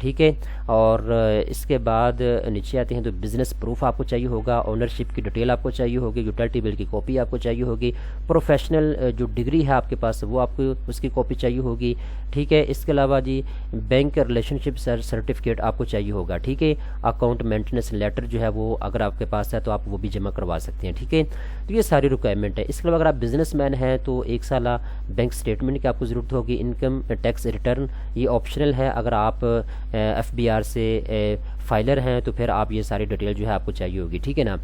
ٹھیک ہے. اور اس کے بعد نیچے آتے ہیں تو بزنس پروف آپ کو چاہیے ہوگا, اونرشپ کی ڈیٹیل آپ کو چاہیے ہوگی, یوٹیلٹی بل کی کاپی آپ کو چاہیے ہوگی, پروفیشنل جو ڈگری ہے آپ کے پاس وہ آپ کو اس کی کاپی چاہیے ہوگی, ٹھیک ہے. اس کے علاوہ جی بینک ریلیشن شپ سرٹیفکیٹ آپ کو چاہیے ہوگا, ٹھیک ہے. اکاؤنٹ مینٹیننس لیٹر جو ہے وہ اگر آپ کے پاس ہے تو آپ وہ بھی جمع کروا سکتے ہیں, ٹھیک ہے. تو یہ ساری ریکوائرمنٹ ہے. اس کے علاوہ اگر آپ بزنس مین ہیں تو 1 سالہ بینک اسٹیٹمنٹ کی آپ کو ضرورت ہوگی, انکم ٹیکس ریٹرن یہ آپشنل ہے, اگر آپ FBR سے فائلر ہیں تو پھر آپ یہ ساری ڈیٹیل جو ہے آپ کو چاہیے ہوگی, ٹھیک ہے نا.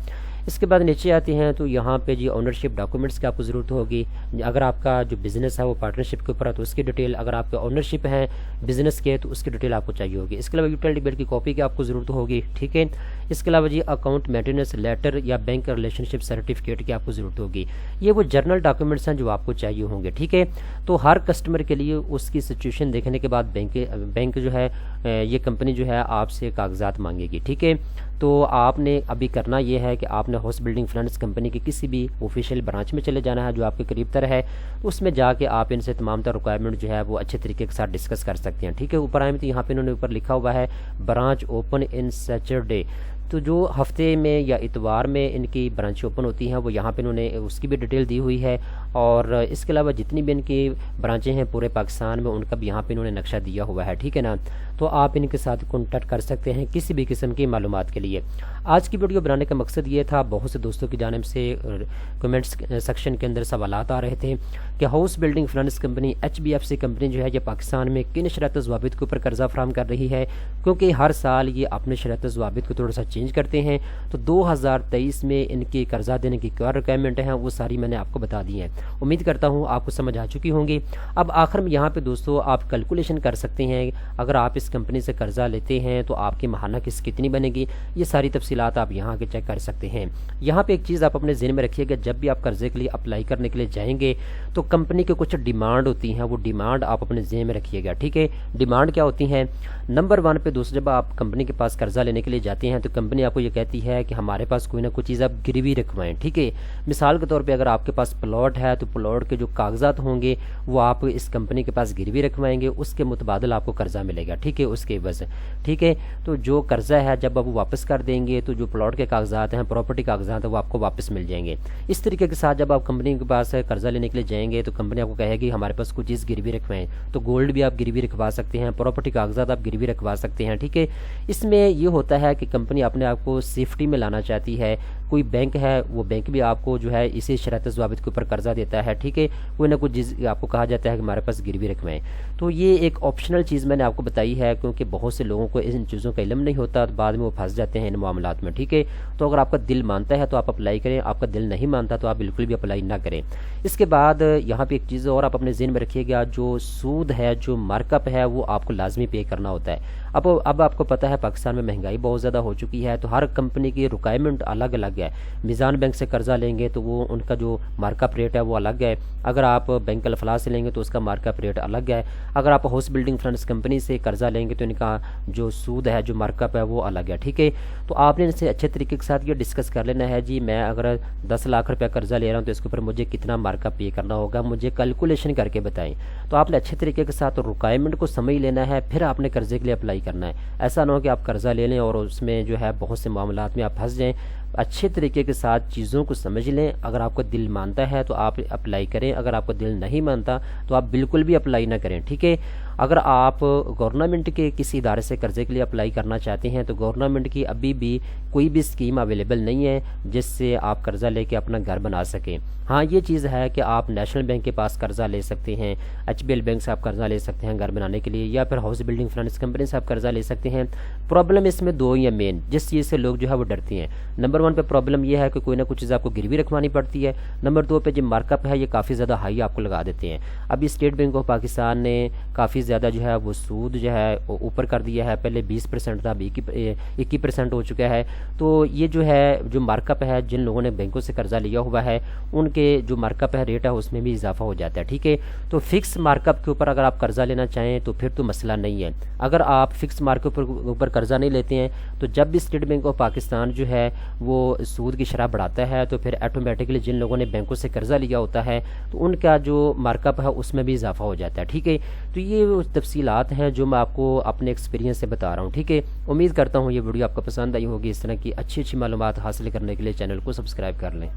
اس کے بعد نیچے آتے ہیں تو یہاں پہ جی اونرشپ ڈاکومنٹس کی آپ کو ضرورت ہوگی, اگر آپ کا جو بزنس ہے وہ پارٹنرشپ کے اوپر ہے تو اس کی ڈیٹیل, اگر آپ کے اونرشپ ہیں بزنس کے تو اس کی ڈیٹیل آپ کو چاہیے ہوگی. اس کے علاوہ یوٹیلٹی بل کی کاپی کی آپ کو ضرورت ہوگی, ٹھیک ہے. اس کے علاوہ جی اکاؤنٹ مینٹیننس لیٹر یا بینک ریلیشن شپ سرٹیفکیٹ کی آپ کو ضرورت ہوگی. یہ وہ جرنل ڈاکومنٹس ہیں جو آپ کو چاہیے ہوں گے, ٹھیک ہے. تو ہر کسٹمر کے لیے اس کی سچویشن دیکھنے کے بعد بینک جو ہے یہ کمپنی جو ہے آپ سے کاغذات مانگے گی, ٹھیک ہے. تو آپ نے ابھی کرنا یہ ہے کہ آپ نے ہاؤس بلڈنگ فائنانس کمپنی کی کسی بھی آفیشیل برانچ میں چلے جانا ہے جو آپ کے قریب تر ہے, اس میں جا کے آپ ان سے تمام تر ریکوائرمنٹ جو ہے وہ اچھے طریقے کے ساتھ ڈسکس کر سکتے ہیں, ٹھیک ہے. اوپر آئے تو یہاں پہ انہوں نے اوپر لکھا ہوا ہے برانچ اوپن ان سیچرڈے, تو جو ہفتے میں یا اتوار میں ان کی برانچ اوپن ہوتی ہیں وہ یہاں پہ انہوں نے اس کی بھی ڈیٹیل دی ہوئی ہے. اور اس کے علاوہ جتنی بھی ان کی برانچیں ہیں پورے پاکستان میں ان کا بھی یہاں پہ انہوں نے نقشہ دیا ہوا ہے, ٹھیک ہے نا. تو آپ ان کے ساتھ کانٹیکٹ کر سکتے ہیں کسی بھی قسم کی معلومات کے لیے. آج کی ویڈیو بنانے کا مقصد یہ تھا, بہت سے دوستوں کی جانب سے کمنٹس سیکشن کے اندر سوالات آ رہے تھے کہ house building finance company HBFC company جو ہے یہ پاکستان میں کن شرائط و ضوابط کے اوپر قرضہ فراہم کر رہی ہے, کیونکہ ہر سال یہ اپنے شرائط و ضوابط کو تھوڑا سا چینج کرتے ہیں. تو 2023 میں ان کی قرضہ دینے کی کیا ریکوائرمنٹ ہیں وہ ساری میں نے آپ کو بتا دی ہیں. امید کرتا ہوں آپ کو سمجھ آ چکی ہوں گی. اب آخر میں یہاں پہ دوستو آپ کیلکولیشن کر سکتے ہیں, اگر آپ اس کمپنی سے قرضہ لیتے ہیں تو آپ کی ماہانہ قسط کتنی بنے گی, یہ ساری تفصیلات آپ یہاں کے چیک کر سکتے ہیں. یہاں پہ ایک چیز آپ اپنے ذہن میں رکھیے گا, جب بھی آپ قرضے کے لیے اپلائی کرنے کے لیے جائیں گے تو کمپنی کے کچھ ڈیمانڈ ہوتی ہیں, وہ ڈیمانڈ آپ اپنے ذہن میں رکھیے گا, ٹھیک ہے. ڈیمانڈ کیا ہوتی ہیں؟ نمبر 1 پہ دوستو جب آپ کمپنی کے پاس قرضہ لینے کے لیے جاتے ہیں تو کمپنی آپ کو یہ کہتی ہے کہ ہمارے پاس کوئی نہ کوئی چیز آپ گروی رکھوائیں, ٹھیک ہے. مثال کے طور پہ اگر آپ کے پاس پلاٹ ہے تو پلاٹ کے جو کاغذات ہوں گے وہ آپ اس کمپنی کے پاس گروی رکھوائیں گے, اس کے متبادل آپ کو قرضہ ملے گا, ٹھیک ہے, اس کے عوض, ٹھیک ہے. تو جو قرضہ ہے جب آپ واپس کر دیں گے تو جو پلاٹ کے کاغذات ہیں پراپرٹی کاغذات ہیں وہ آپ کو واپس مل جائیں گے. اس طریقے کے ساتھ جب آپ کمپنی کے پاس قرضہ لینے کے لیے جائیں گے تو کمپنی آپ کو کہے گی ہمارے پاس کوئی چیز گروی رکھوائیں, تو گولڈ بھی آپ گروی رکھوا سکتے ہیں, پراپرٹی کاغذات آپ گروی رکھوا سکتے ہیں, ٹھیک ہے. اس میں یہ ہوتا ہے کہ کمپنی اپنے آپ کو سیفٹی میں لانا چاہتی ہے. کوئی بینک ہے وہ بینک بھی آپ کو جو ہے اسی شرائط و ضوابط کے اوپر قرضہ دیتا ہے, ٹھیک ہے. کوئی نہ کوئی چیز آپ کو کہا جاتا ہے کہ ہمارے پاس گروی رکھوائیں. تو یہ ایک آپشنل چیز میں نے آپ کو بتائی ہے, کیونکہ بہت سے لوگوں کو ان چیزوں کا علم نہیں ہوتا, تو بعد میں وہ پھنس جاتے ہیں ان معاملات میں, ٹھیک ہے. تو اگر آپ کا دل مانتا ہے تو آپ اپلائی کریں, آپ کا دل نہیں مانتا تو آپ بالکل بھی اپلائی نہ کریں. اس کے بعد یہاں پہ ایک چیز اور آپ اپنے ذہن میں رکھیے گا, جو سود ہے, جو مارک اپ ہے وہ آپ کو لازمی پے کرنا ہوتا ہے. اب آپ کو پتہ ہے پاکستان میں مہنگائی بہت زیادہ ہو چکی ہے, تو ہر کمپنی کی ریکوائرمنٹ الگ الگ ہے. میزان بینک سے قرضہ لیں گے تو وہ ان کا جو مارک اپ ریٹ ہے وہ الگ ہے, اگر آپ بینک الفلاح سے لیں گے تو اس کا مارک اپ ریٹ الگ ہے, اگر آپ ہاؤس بلڈنگ فائنانس کمپنی سے قرضہ لیں گے تو ان کا جو سود ہے, جو مارک اپ ہے وہ الگ ہے, ٹھیک ہے. تو آپ نے ان سے اچھے طریقے کے ساتھ یہ ڈسکس کر لینا ہے, جی میں اگر 10 لاکھ روپیہ قرضہ لے رہا ہوں تو اس کے اوپر مجھے کتنا مارک اپ پے کرنا ہوگا, مجھے کیلکولیشن کر کے بتائیں. تو آپ نے اچھے طریقے کے ساتھ ریکوائرمنٹ کو سمجھ لینا ہے, پھر آپ نے قرضے کے لیے اپلائی کرنا ہے. ایسا نہ ہو کہ آپ قرضہ لے لیں اور اس میں جو ہے بہت سے معاملات میں آپ پھنس جائیں. اچھے طریقے کے ساتھ چیزوں کو سمجھ لیں. اگر آپ کو دل مانتا ہے تو آپ اپلائی کریں, اگر آپ کو دل نہیں مانتا تو آپ بالکل بھی اپلائی نہ کریں, ٹھیک ہے. اگر آپ گورنمنٹ کے کسی ادارے سے قرضے کے لیے اپلائی کرنا چاہتے ہیں تو گورنمنٹ کی ابھی بھی کوئی بھی اسکیم اویلیبل نہیں ہے جس سے آپ قرضہ لے کے اپنا گھر بنا سکیں. ہاں یہ چیز ہے کہ آپ نیشنل بینک کے پاس قرضہ لے سکتے ہیں, HBL بینک سے آپ قرضہ لے سکتے ہیں گھر بنانے کے لیے, یا پھر ہاؤس بلڈنگ فائنانس کمپنی سے آپ قرضہ لے سکتے ہیں. پرابلم اس میں 2 ہی ہیں مین, جس چیز سے لوگ جو ہے وہ ڈرتے ہیں. نمبر 1 پہ پرابلم یہ ہے کہ کوئی نہ کوئی چیز آپ کو گروی رکھوانی پڑتی ہے. نمبر 2 پہ جو مارک اپ ہے یہ کافی زیادہ ہائی آپ کو لگا دیتے ہیں. ابھی اسٹیٹ بینک آف پاکستان نے کافی زیادہ جو ہے وہ سود جو ہے اوپر کر دیا ہے. پہلے 20% تھا، اب 21% ہو چکا ہے. تو یہ جو ہے جو مارک اپ ہے، جن لوگوں نے بینکوں سے قرضہ لیا ہوا ہے ان کے جو مارک اپ ہے ریٹ ہے اس میں بھی اضافہ ہو جاتا ہے. ٹھیک ہے، تو فکس مارک اپ کے اوپر اگر آپ قرضہ لینا چاہیں تو پھر تو مسئلہ نہیں ہے. اگر آپ فکس مارک اپ کے اوپر قرضہ نہیں لیتے ہیں تو جب بھی اسٹیٹ بینک آف پاکستان جو ہے وہ سود کی شرح بڑھاتا ہے تو پھر آٹومیٹکلی جن لوگوں نے بینکوں سے قرضہ لیا ہوتا ہے تو ان کا جو مارک اپ ہے اس میں بھی اضافہ ہو جاتا ہے. ٹھیک ہے، تو یہ تفصیلات ہیں جو میں آپ کو اپنے ایکسپیرینس سے بتا رہا ہوں. ٹھیک ہے، امید کرتا ہوں یہ ویڈیو آپ کو پسند آئی ہوگی. اس طرح کی اچھی معلومات حاصل کرنے کے لیے چینل کو سبسکرائب کر لیں.